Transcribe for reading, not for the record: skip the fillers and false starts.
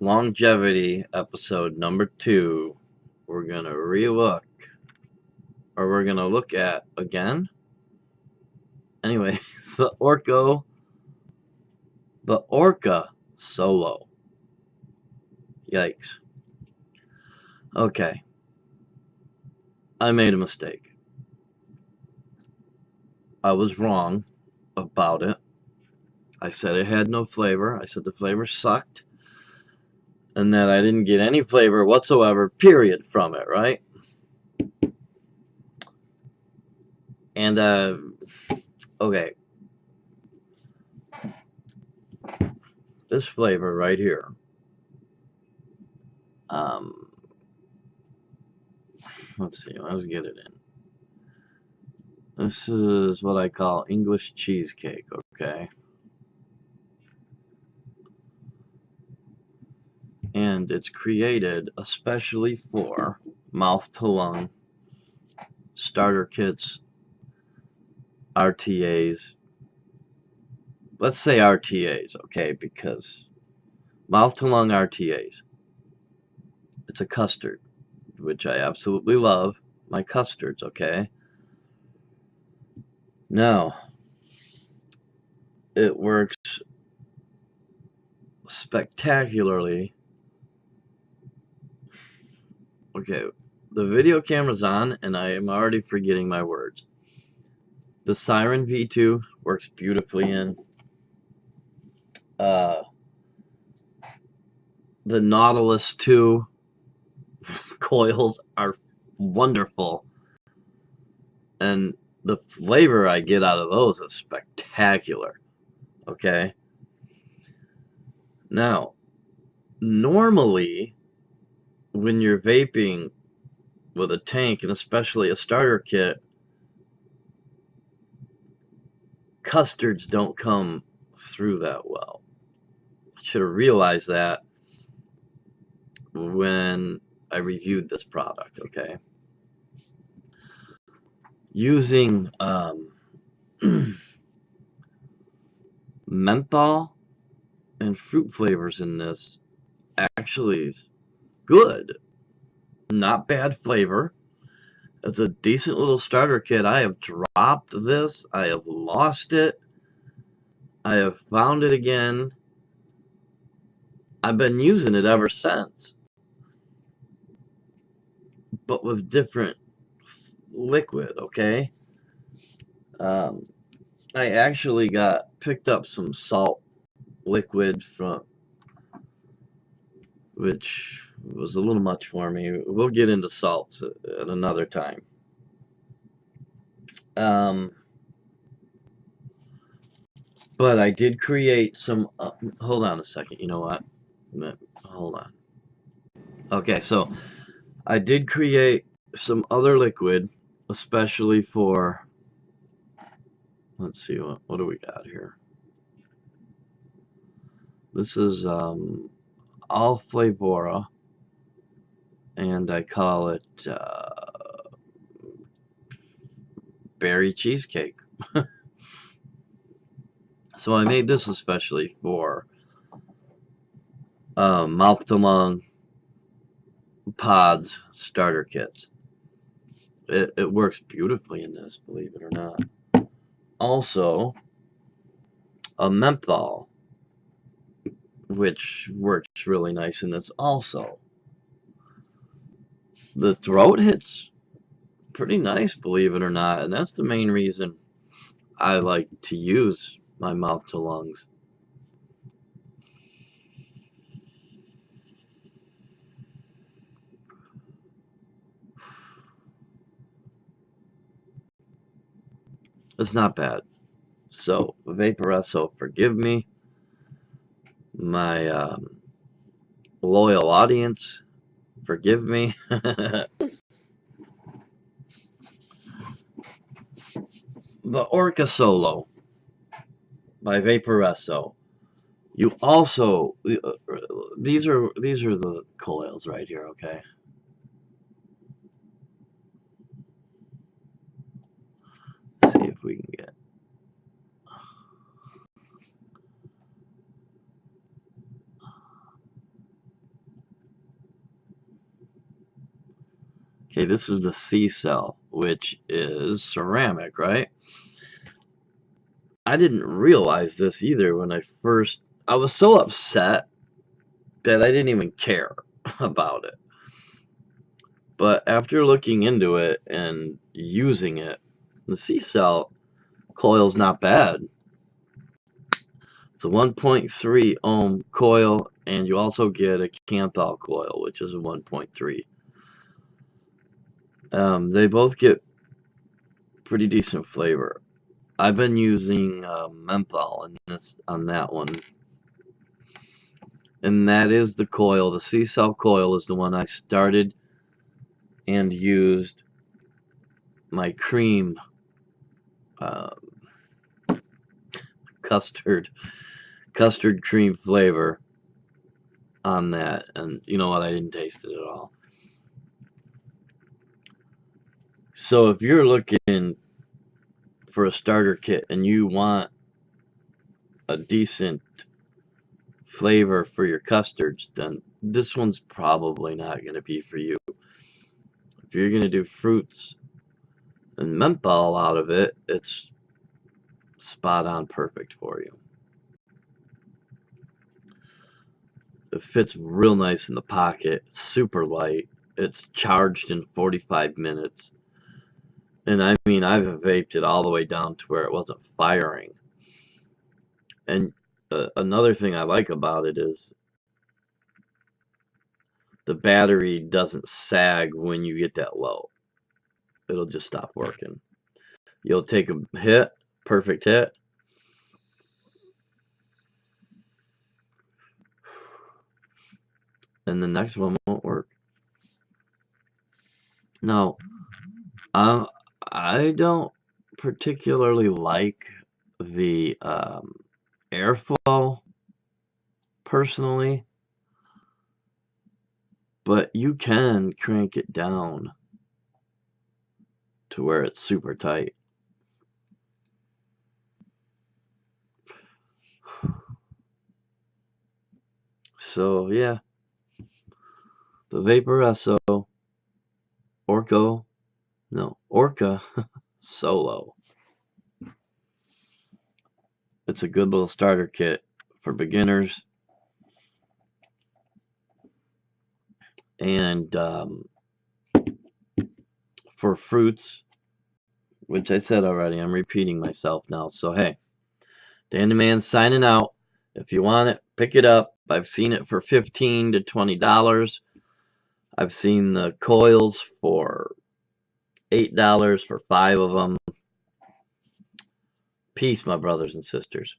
longevity episode number 2, we're gonna relook, or we're gonna look at again. Anyway, the Orca Solo. Yikes. Okay, I made a mistake. I was wrong about it. I said it had no flavor. I said the flavor sucked, and that I didn't get any flavor whatsoever, period, from it, right? And, okay, this flavor right here, let's see, let's get it in. This is what I call English cheesecake, okay? And it's created especially for mouth-to-lung starter kits, RTAs. Let's say RTAs, okay? Because mouth-to-lung RTAs. It's a custard, which I absolutely love. My custards, okay? Now, it works spectacularly. Okay, the video camera's on, and I am already forgetting my words. The Siren V2 works beautifully in. The Nautilus 2 coils are wonderful. And the flavor I get out of those is spectacular. Okay? Now, normally, when you're vaping with a tank, and especially a starter kit, custards don't come through that well. Should have realized that when I reviewed this product, okay? Using menthol and fruit flavors in this actually is good. Not bad flavor. It's a decent little starter kit. I have dropped this. I have lost it. I have found it again. I've been using it ever since, but with different liquid, okay? I actually picked up some salt liquid from, which was a little much for me. We'll get into salts at another time. But I did create some, hold on a second, you know what? Hold on. Okay, so I did create some other liquid, especially for, let's see, what do we got here? This is all Flavora, and I call it berry cheesecake. So I made this especially for mouth-to-lung pods starter kits. It works beautifully in this, believe it or not. Also, a menthol, which works really nice in this also. The throat hits pretty nice, believe it or not, and that's the main reason I like to use my mouth to lungs. It's not bad. So, Vaporesso, forgive me. My loyal audience, forgive me. The Orca Solo by Vaporesso. You also, these are the coils right here, okay? Let's see if we can get. Okay, this is the C cell, which is ceramic, right? I didn't realize this either when I was so upset that I didn't even care about it. But after looking into it and using it, the C cell coil's not bad. It's a 1.3 ohm coil, and you also get a menthol coil, which is a 1.3. They both get pretty decent flavor. I've been using menthol on that one, and that is the coil. The C cell coil is the one I started and used my cream custard cream flavor on that, and you know what, I didn't taste it at all. So if you're looking for a starter kit and you want a decent flavor for your custards, then this one's probably not going to be for you. If you're going to do fruits and menthol out of it, it's spot on perfect for you. It fits real nice in the pocket. It's super light. It's charged in 45 minutes. And I mean, I've vaped it all the way down to where it wasn't firing. And another thing I like about it is the battery doesn't sag when you get that low. It'll just stop working. You'll take a hit, perfect hit, and the next one won't work. Now, I don't particularly like the airflow personally, but you can crank it down to where it's super tight. So yeah, the Vaporesso Orca Solo. It's a good little starter kit for beginners. And for fruits, which I said already, I'm repeating myself now. So hey, Danny Man signing out. If you want it, pick it up. I've seen it for $15 to $20. I've seen the coils for $8 for 5 of them. Peace, my brothers and sisters.